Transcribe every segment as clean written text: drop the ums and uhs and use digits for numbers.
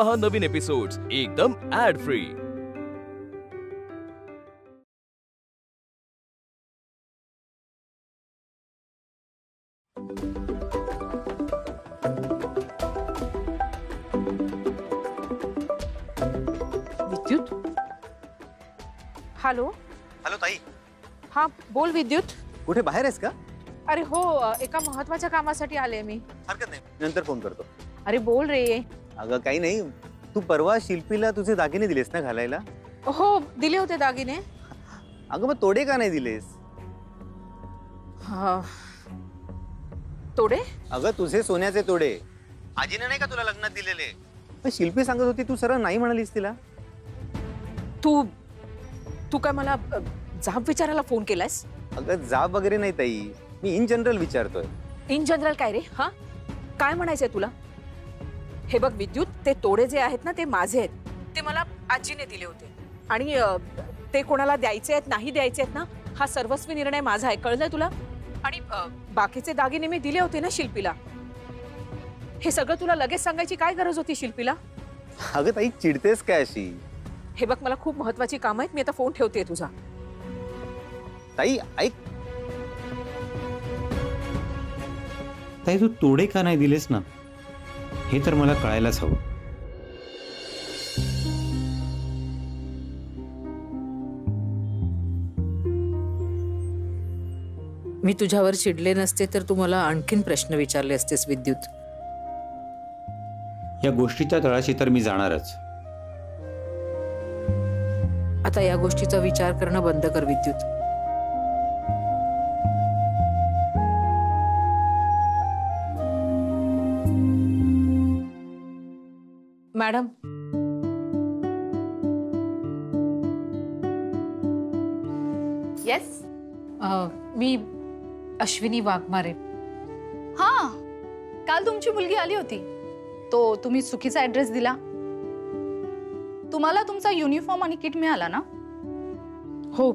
पहा नवीन एपिसोड्स एकदम add free. विद्युत, हॅलो हॅलो ताई। हा बोल विद्युत। कुठे बाहेर आहेस का? अरे हो, एका महत्वाच्या कामासाठी आले मी। हरकत नाही, नंतर फोन करतो। अरे बोल रे। अगं काही नाही, तू परवा शिल्पीला तुझे दागिने दिलेस ना घालायला? हो दिले होते दागिने। अगं मग तोडे का नाही दिलेस? तोडे? अगं तुझे सोन्याचे तोडे आजीने नाही का तुला लग्नात दिलेले? पण शिल्पी सांगत होती तू सरळ नाही म्हणालीस तिला। तू तू काय मला जाब विचारायला फोन केलास? अगं जाब वगैरे नाही ताई, मी इन जनरल विचारतोय। इन जनरल काय रे? हा काय म्हणायचंय तुला? हे बघ विद्युत, ते तोडे जे आहेत ना ते माझे आहेत, ते मला आजीने दिले होते आणि ते कोणाला द्यायचे आहेत नाही द्यायचे आहेत ना, हा सर्वस्वी निर्णय माझा आहे, कळलंय तुला? आणि बाकीचे दागिने मी दिले होते ना शिल्पीला। हे सगळं तुला लगेच सांगायची काय गरज होती शिल्पीला? अगं ताई चिडतेस काय अशी? हे बघ मला खूप महत्वाची काम आहेत, मी आता फोन ठेवते तुझा। ताई ऐक ताई, तू तोडे का नाही दिलेस ना, हे तर मला कळायलाच हवं। मी तुझ्यावर चिडले नसते तर तू मला आणखीन प्रश्न विचारले असतेस विद्युत। या गोष्टीच्या तळाशी तर मी जाणारच। आता या गोष्टीचा विचार करणं बंद कर विद्युत। मॅडम, येस, मी अश्विनी वाघमारे। हा, काल तुमची मुलगी आली होती, तो तुम्ही चुकीचा ऍड्रेस दिला। तुम्हाला तुमचा युनिफॉर्म आणि किट मिळाला ना? हो।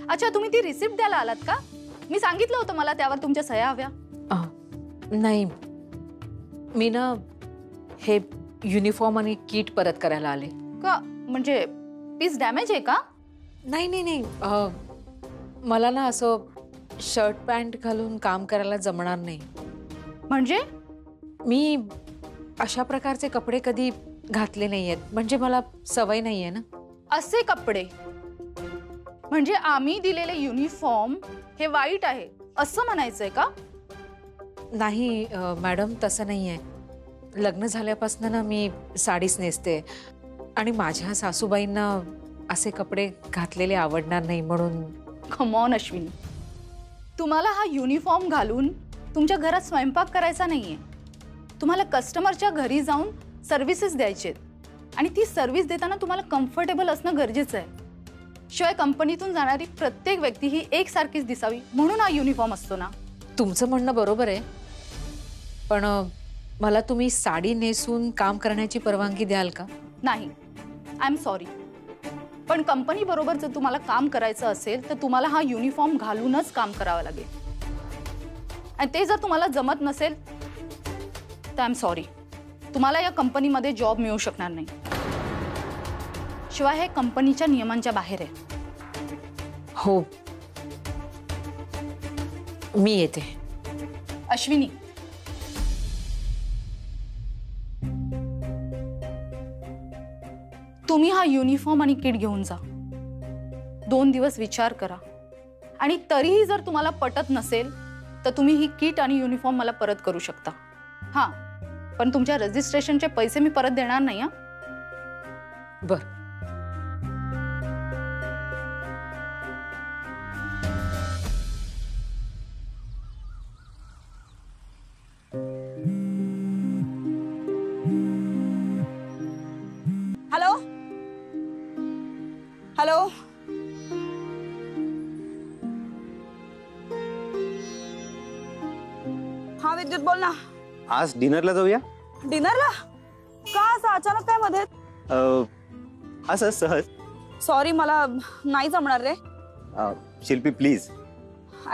अच्छा, तुम्ही ती रिसिप्ट द्यायला आलात का? मी सांगितलं होतं मला त्यावर तुमच्या सह्या हव्या। नाही, मी ना हे युनिफॉर्म आणि किट परत करायला आले। का म्हणजे पीस डॅमेज आहे का? नाही नाही नाही, मला ना असं शर्ट पॅन्ट घालून काम करायला जमणार नाही। म्हणजे मी अशा प्रकारचे कपडे कधी घातले नाहीयेत, म्हणजे मला सवय नाहीये ना। असे कपडे म्हणजे आम्ही दिलेले युनिफॉर्म हे वाईट आहे असं म्हणायचंय का? नाही मॅडम, तसं नाहीये। लग्न झाल्यापासून ना मी साडीच नेसते आणि माझ्या सासूबाईंना असे कपडे घातलेले आवडणार नाही म्हणून। कम ऑन अश्विनी, तुम्हाला हा युनिफॉर्म घालून तुमच्या घरात स्वयंपाक करायचा नाहीये, तुम्हाला कस्टमरच्या घरी जाऊन सर्व्हिसेस द्यायचे आणि ती सर्व्हिस देताना तुम्हाला कम्फर्टेबल असणं गरजेचं आहे। शिवाय कंपनीतून जाणारी प्रत्येक व्यक्ती ही एकसारखीच दिसावी म्हणून हा युनिफॉर्म असतो ना। तुमचं म्हणणं बरोबर आहे, पण मला तुम्ही साडी नेसून काम करण्याची परवानगी द्याल का? नाही, आय एम सॉरी, पण कंपनी बरोबर जर तुम्हाला काम करायचं असेल तर तुम्हाला हा युनिफॉर्म घालूनच काम करावं लागेल आणि ते जर तुम्हाला जमत नसेल तर आय एम सॉरी, तुम्हाला या कंपनीमध्ये जॉब मिळू शकणार नाही। शिवाय हे कंपनीच्या नियमांच्या बाहेर आहे। हो, मी येते। अश्विनी, तुम्ही हा युनिफॉर्म आणि किट घेऊन जा, 2 दिवस विचार करा आणि तरीही जर तुम्हाला पटत नसेल तर तुम्ही ही किट आणि युनिफॉर्म मला परत करू शकता। हां, पण तुमच्या रजिस्ट्रेशनचे पैसे मी परत देणार नाही। बर। हॅलो हॅलो, हा विद्युत बोल ना। आज डिनरला जाऊया? डिनरला? का असं अचानक काय मध्ये? असं सहज। सॉरी, मला नाही जमणार रे। शिल्पी प्लीज।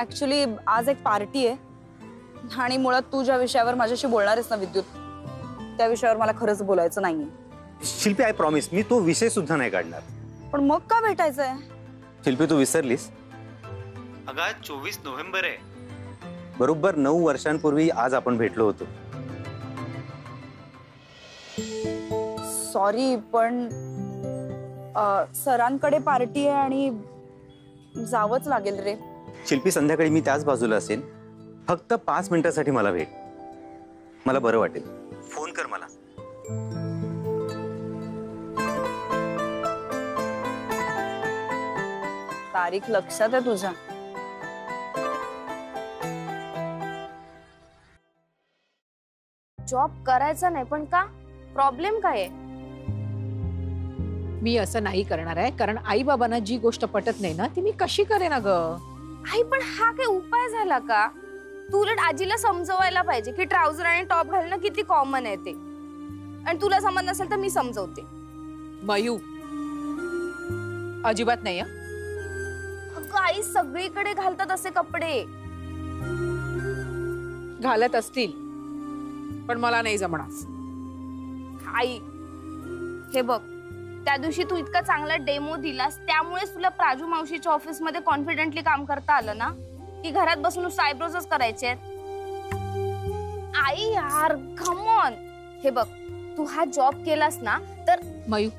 ऍक्च्युली आज एक पार्टी आहे आणि मुळात तू ज्या विषयावर माझ्याशी बोलणार आहेस ना विद्युत, त्या विषयावर मला खरंच बोलायचं नाहीये। शिल्पी आय प्रॉमिस मी तो विषय सुद्धा नाही काढणार. पण मग का भेटायचंय? शिल्पी तू विसरलीस? अगं आज 24 नोव्हेंबर आहे. बरोबर 9 वर्षांपूर्वी आज आपण भेटलो होतो. सॉरी पण सरांकडे पार्टी आहे आणि जावंच लागेल रे. शिल्पी संध्याकाळी मी त्याच बाजूला असेल. फक्त 5 मिनिटासाठी मला भेट. मला बरं वाटेल. फोन कर मला. तारीख लक्षात आहे तुझ्या? जॉब करायचा नाही पण का? प्रॉब्लेम काय आहे? मी असं नाही करणार आहे कारण आई बाबांना जी गोष्ट पटत नाही ना ती मी कशी करेन अगं. आई पण हा काही उपाय झाला का? तू उलट आजीला समजवायला पाहिजे की ट्राउझर आणि टॉप घालणं किती कॉमन आहे ते. आणि तुला समज नसेल तर मी समजवते. मयू अजिबात नाही. अगं आई सगळीकडे घालतात असे कपडे. घालत असतील पण मला नाही जमणार. आई हे बघ, त्या दिवशी तू इतका चांगला डेमो दिलास त्यामुळेच तुला प्राजू मावशीच्या ऑफिस मध्ये कॉन्फिडेंटली काम करता आलं ना, की घरात बसून आयब्रोजच करायचे. आई यार कम ऑन. हे बघ तू हा जॉब केलास ना तर मयू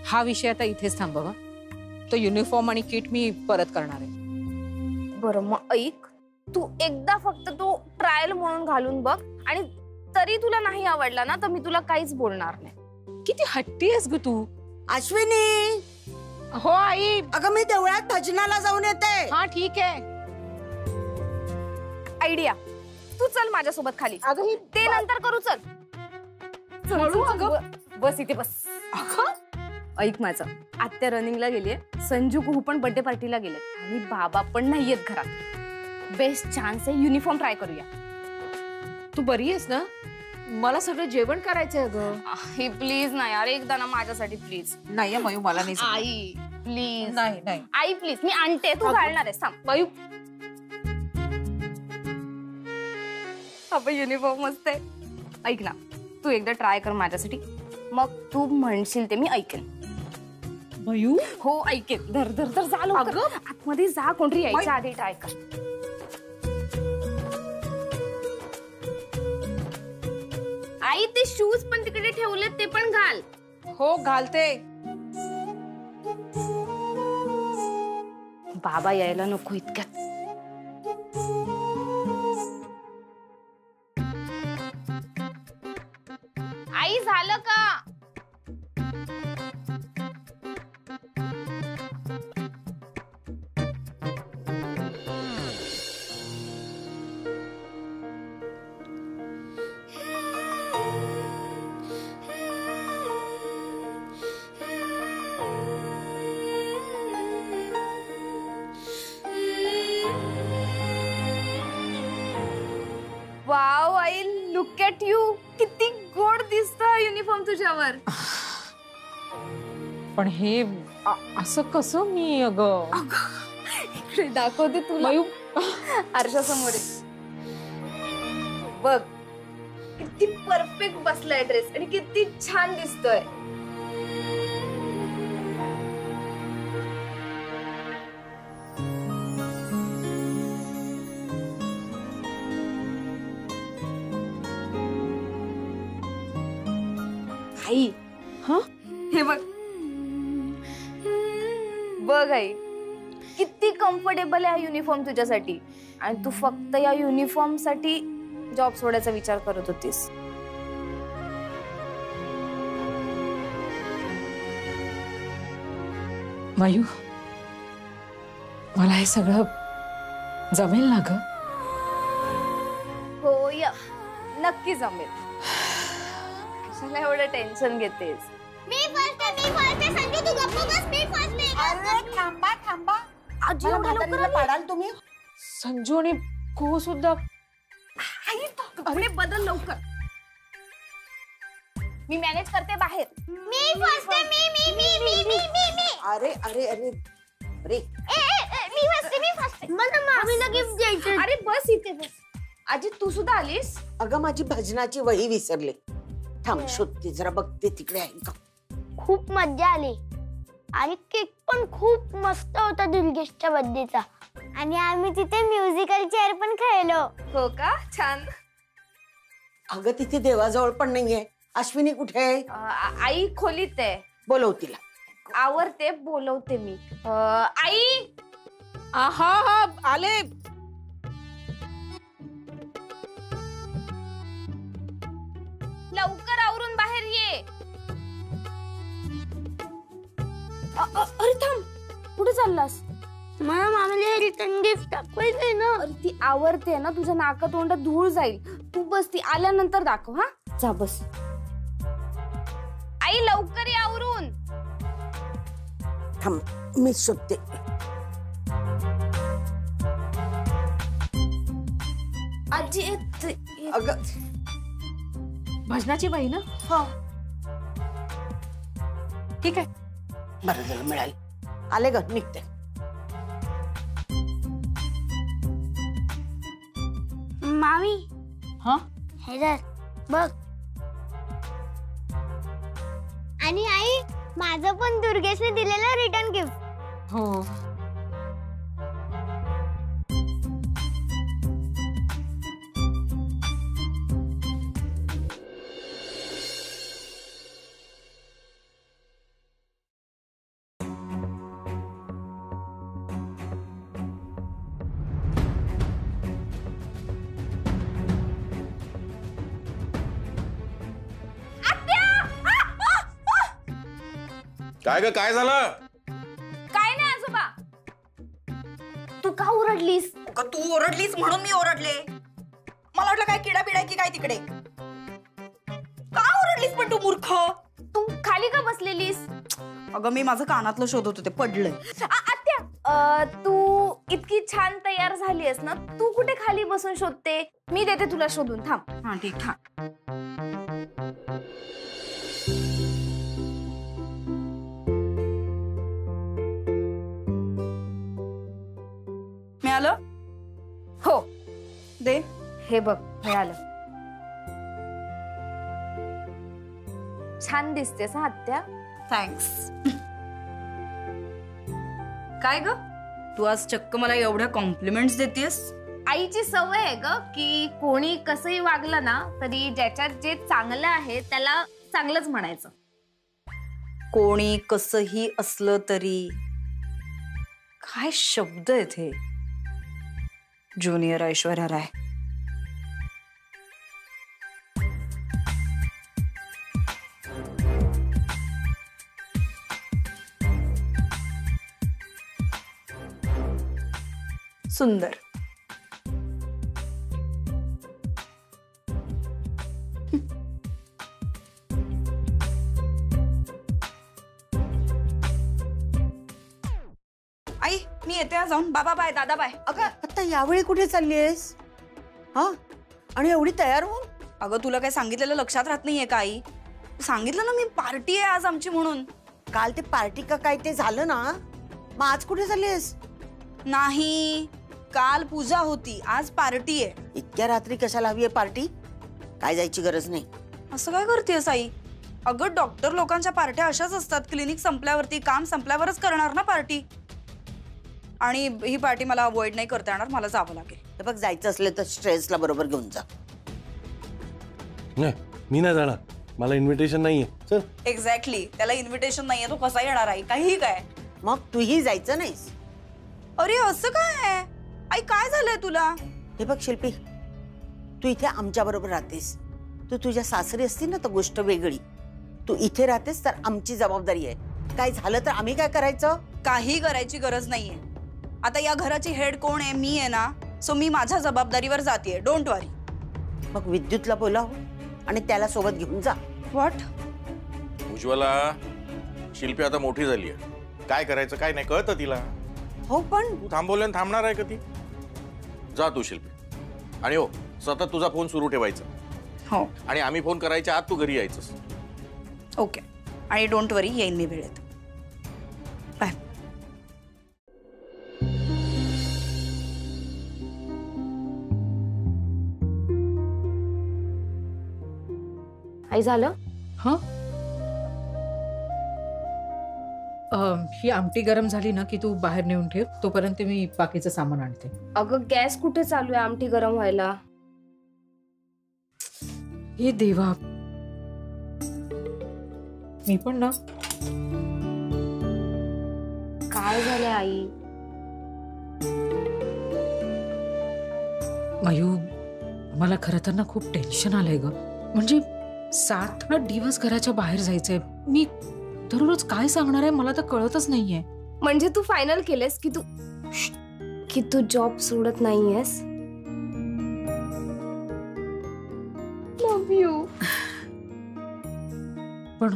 हा विषय आता इथेच थांबवा. तो युनिफॉर्म आणि किट मी परत करणार आहे. बरं मग ऐक, तू एकदा फक्त तो ट्रायल म्हणून घालून बघ आणि तरी तुला नाही आवडला ना तर मी तुला काहीच बोलणार नाही. किती हट्टी आहेस ग तू. अश्विनी. हो आई. अगं मी देवळात भजनाला जाऊन येते. हा ठीक आहे. आयडिया, तू चल माझ्यासोबत खाली. अगं ही ते नंतर करू. चल चल, चल, चल. बस इथे बस. ऐक माझं, आत्या रनिंगला गेलीये, संजू कुहू पण बर्थडे पार्टीला गेले आणि बाबा पण नाहीयेत घरात. बेस्ट चान्स आहे, युनिफॉर्म ट्राय करूया. तू बरी आहेस ना? मला सगळं जेवण करायचंय अगं. आई प्लीज ना यार, एकदा ना माझ्यासाठी प्लीज. नाही मयू मला नाही जमणार. आई प्लीज. नाही नाही आई प्लीज, मी आणते. तू घालणार आहेस? थांब. मयू. आपण युनिफॉर्म मस्त आहे. ऐक ना, तू एकदा ट्राय कर माझ्यासाठी, मग तू म्हणशील ते मी ऐकेन. मयू हो ऐकेन. धर धर धर जा लवकर. आतमध्ये जा, कोणतरी यायच्या आधी ट्राय कर. आई ते शूज पण तिकडे ठेवलेत, ते पण घाल. हो घालते. बाबा यायला नको इतक्यात. आई झालं का? Wow I, look at you. किती गोड दिसतं युनिफॉर्म तुझ्यावर. पण हे असं कसं मी अगं. इकडे दाखवते तुला. मयू आरशासमोर बघ किती परफेक्ट बसलाय ड्रेस आणि किती छान दिसतोय. आई हा हे बघ. बघ आई किती कम्फर्टेबल आहे हा युनिफॉर्म तुझ्यासाठी. आणि तू फक्त या युनिफॉर्म साठी जॉब सोडायचा विचार करत होतीस. मयू मला हे सगळं जमेल ना ग? हो या नक्की जमेल. कशाला एवढं टेन्शन घेतेस? मी फर्स्ट आहे संजू तू गप्प बस. मी फर्स्ट आहे. अरे थांबा थांबा. आजी मला एवढ्या लवकर म्हातारीला आली? पाडाल तुम्ही? संजू आणि कुहू सुद्धा. आई कपडे बदल लवकर. मी मॅनेज करते बाहेर. मी फर्स्ट आहे. मी. अरे अरे अरे अरे मी फर्स्ट आहे. मला मामीला गिफ्ट द्यायचं. अरे बस इथे बस. आजी तू सुद्धा आलीस? अगं माझी भजनाची वही विसरले. थांब शोधते जरा बघते तिकडे आहे का. खूप मजा आली आणि केक पण खूप मस्त होता दुर्गेशच्या बर्थडेचा. आणि आम्ही तिथे म्युझिकल चेअर पण खेळलो. हो का, छान. अगं तिथे देवाजवळ पण नाहीये. अश्विनी कुठे आहे? आई खोलीत आहे. बोलव तिला. आवरते, बोलवते मी. आई. हा हा आले. लवकर आवरून बाहेर ये. अरे थांब, कुठे चाललास? मला मामाला रिटर्न गिफ्ट दाखवायचंय ना. अरे ती आवरते ना, तुझ्या नाका तोंडात धूळ जाईल. तू बस, ती आल्यानंतर दाखव. हा जा बस. आई लवकर ये आवरून. थांब मी शोधते. आजी अगं भजनाची बाई ना? हो ठीक आहे. बरं झालं मिळाली. आले ग निघते. मामी. हा हे धर, बघ. आणि आई, माझं पण दुर्गेशने दिलेलं रिटर्न गिफ्ट. हो. काय ग, काय झालं? काय नाही आजोबा. तू का ओरडलीस? तू ओरडलीस म्हणून मी ओरडले. मला वाटलं काय किडा बिडा की काय तिकडे. का ओरडलीस पण तू मूर्ख? तू खाली का बसलेलीस? अगं मी माझं कानातलं शोधत होते, पडलंय. आत्या, तू इतकी छान तयार झालीस ना, तू कुठे खाली बसून शोधते? मी देते तुला शोधून. थांब. हा ठीक. मिळालं? हो दे. हे बघ, मिळालं. छान दिसतेस हा आत्या. थँक्स. काय ग, तू आज चक्क मला एवढ्या कॉम्प्लिमेंट्स देतेस? आईची सवय आहे ग, की कोणी कसंही वागलं ना तरी ज्याच्यात जे चांगलं आहे त्याला चांगलंच म्हणायचं. कोणी कसंही असलं तरी. काय शब्द आहेत हे. ज्युनियर ऐश्वर्या राय. सुंदर. आई मी येते जाऊन. बाबा बाय, दादा बाय. अगं आता यावेळी कुठे चाललीयस? हा आणि एवढी तयार होऊन? अगं तुला काय सांगितलेलं लक्षात राहत नाहीये का आई? सांगितलं ना मी, पार्टी आहे आज आमची म्हणून. काल ते पार्टी का काय ते झालं ना, मग आज कुठे चाललीयस? नाही, काल पूजा होती, आज पार्टी आहे. इतक्या रात्री कशाला हवी आहे पार्टी? काय जायची गरज नाही. असं काय करतेस आई? अगं डॉक्टर लोकांच्या पार्ट्या अशाच असतात. क्लिनिक संपल्यावरती, काम संपल्यावरच करणार ना पार्टी. आणि ही पार्टी मला अवॉइड नाही करता येणार, मला जावं लागेल. हे बघ, जायचं असलं तर स्ट्रेसला बरोबर घेऊन जा. नाही, मी नाही जाणार. मला इन्व्हिटेशन नाहीये. चल. एक्झॅक्टली, त्याला इन्व्हिटेशन नाहीये, तो कसा येणार आई? काही काय. मग तूही जायचं नाहीस? अरे असं काय आई, काय झालंय तुला? हे बघ शिल्पी, तू इथे आमच्या बरोबर राहतेस. तू तुझ्या सासरी असती ना तर गोष्ट वेगळी. तू इथे राहतेस तर आमची जबाबदारी आहे. काय झालं तर आम्ही काय करायचं? काही करायची गरज नाहीये. आता या घराची हेड कोण आहे? मी आहे ना. सो मी माझ्या जबाबदारीवर जातेय. डोंट वरी. मग विद्युतला बोलाव आणि त्याला सोबत घेऊन जा. व्हॉट? उज्ज्वला, शिल्पी आता मोठी झाली आहे. काय करायचं काय नाही कळतं तिला. हो पण तू थांबवल्यानं थांबणार आहे का ती? जा तू शिल्पी. आणि हो, सतत तुझा फोन सुरू ठेवायचा. हो. आणि आम्ही फोन करायच्या आत तू घरी यायचंस. ओके. आणि डोंट वरी, येईन मी वेळेत. बाय. आई झालं? हा ही आमटी गरम झाली ना की तू बाहेर नेऊन ठेव, तोपर्यंत मी बाकीचं सामान आणते. अगं गॅस कुठे चालू आहे आमटी गरम व्हायला? हे देवा, मी पण ना. काय झालंय आई? मयू, मला खरं तर ना खूप टेन्शन आलंय ग. म्हणजे 7-8 दिवस घराच्या बाहेर जायचंय. मी दररोज काय सांगणार आहे मला तर कळतच नाहीये. म्हणजे तू फायनल केलेस की तू जॉब सोडत नाहीयेस? Love you. पण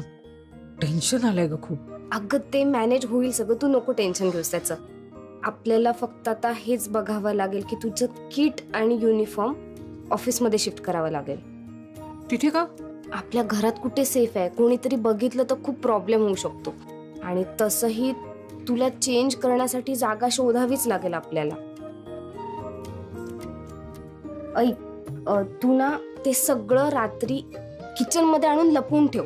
टेन्शन आलंय ग खूप. अगं ते मॅनेज होईल सगळं, तू नको टेन्शन घेऊस त्याचं. आपल्याला फक्त आता हेच बघावं लागेल की तुझं किट आणि युनिफॉर्म ऑफिसमध्ये शिफ्ट करावं लागेल. तिथे का? आपल्या घरात कुठे सेफ आहे? कोणीतरी बघितलं तर खूप प्रॉब्लेम होऊ शकतो. आणि तसंही तुला चेंज करण्यासाठी जागा शोधावीच लागेल आपल्याला. तू ना ते सगळं रात्री किचन मध्ये आणून लपवून ठेव.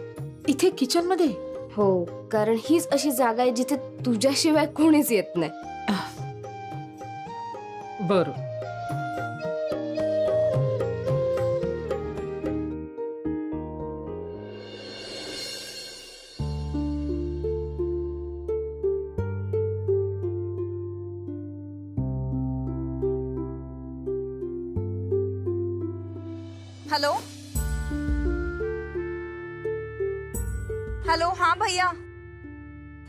इथे किचन मध्ये? हो, कारण हीच अशी जागा आहे जिथे तुझ्याशिवाय कोणीच येत नाही. बरं. हेलो हेलो, हाँ भैया,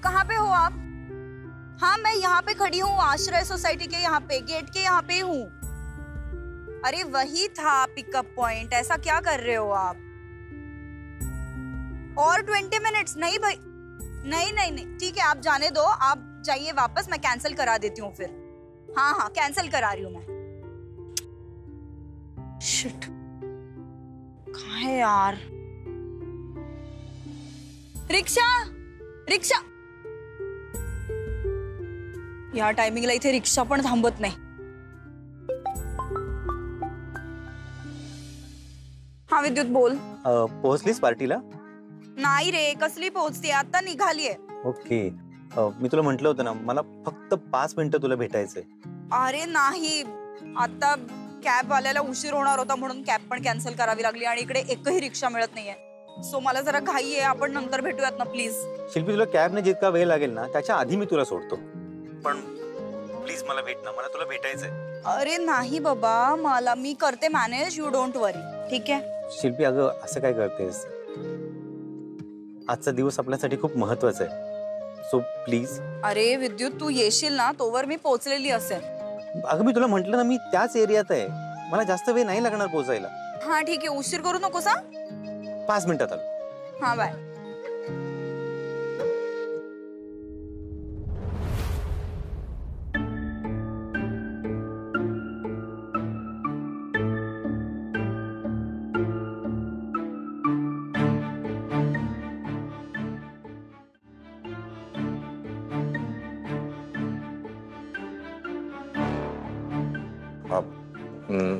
कहाँ पे हो आप? हाँ मैं यहाँ पे खड़ी हूँ, आश्रय सोसाइटी के यहाँ पे, गेट के यहाँ पे हूँ. अरे वही था पिकअप पॉइंट. ऐसा क्या कर रहे हो आप? और 20 मिनट्स? नहीं भाई, नहीं नहीं नहीं, ठीक है आप जाने दो, आप जाइए वापस, मैं कैंसिल करा देती हूँ फिर. हाँ हाँ कैंसिल करा रही हूँ मैं. शिट, कहाँ है यार? रिक्षा, रिक्षा. या टायमिंगला इथे रिक्षा पण थांबत नाही. हा विद्युत बोल. पोहोचलीस पार्टीला? नाही रे, कसली पोहोचते, आता निघालीये. ओके. मी तुला म्हटलं होतं ना, मला फक्त 5 मिनिटं तुला भेटायचंय. अरे नाही, आता कॅब वाल्याला उशीर होणार होता म्हणून कॅब पण कॅन्सल करावी लागली आणि इकडे एकही रिक्षा मिळत नाहीये. सो मला जरा घाई आहे, आपण नंतर भेटूयात ना प्लीज. शिल्पी, तुला कॅबने जितका वेळ लागेल ना त्याच्या आधी मी तुला सोडतो, पण प्लीज मला भेट ना, मला तुला भेटायचंय. अरे नाही बाबा, मला मी करते मॅनेज, यू डोंट वरी. ठीक आहे शिल्पी, अगं असं काय करतेस? आजचा दिवस आपल्यासाठी खूप महत्वाचा आहे, सो प्लीज. अरे विद्युत, तू येशील ना तोवर मी पोहोचलेली असेल. अगं मी तुला म्हटलं ना, मी त्याच एरियात आहे, मला जास्त वेळ नाही लागणार पोहोचायला. हा ठीक आहे, उशीर करू नकोस. 5 मिनिटात आलो. हा बाय.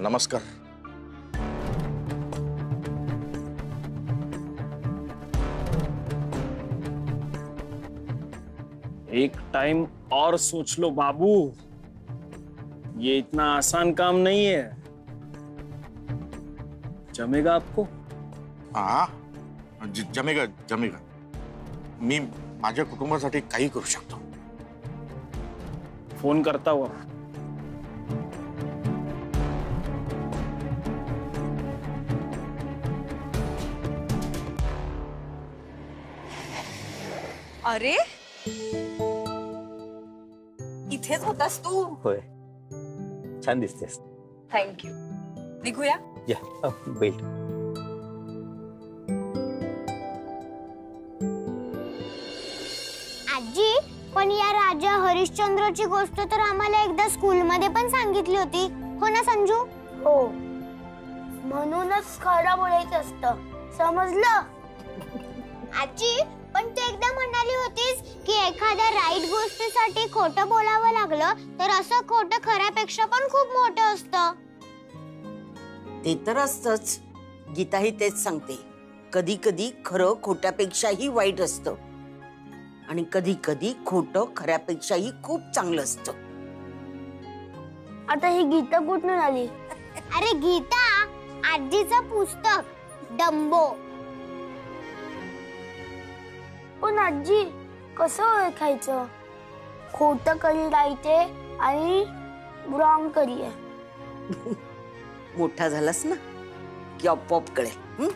नमस्कार. एक टाइम और सोच लो बाबू, ये इतना आसान काम नहीं है. जमेगा आपको? हाँ जमेगा जमेगा. मी माझ्या कुटुंबासाठी काही करू शकतो. फोन करता हुआ. अरे इथेच होतास तू? होय, छान दिसतेस. थँक्यू. निघूया. या बेल्ट. आजी, पण या राजा हरिश्चंद्रची गोष्ट तर आम्हाला एकदा स्कूलमध्ये पण सांगितली होती, हो ना संजू? हो, म्हणूनच खरं बोलायचं असतं, समजलं? आजी, पण तू एकदा म्हणाली होतीस की एखाद्या राईट गोष्टीसाठी खोटं बोलावं लागलं तर असं खोटं खऱ्यापेक्षा पण खूप मोठं असतं. ते तर असतंच. गीताही तेच सांगते. कधी कधी खरं खोट्यापेक्षाही वाईट असतं आणि कधी कधी खोटं खऱ्यापेक्षाही खूप चांगलं असतं. आता ही गीता कुठून आली? अरे गीता आजीचं पुस्तक डंबो. पण आजी कसं ओळखायचं खोटं करी राहते आणि रॉंग करी आहे? मोठा झालास ना की आपोआप कळेल.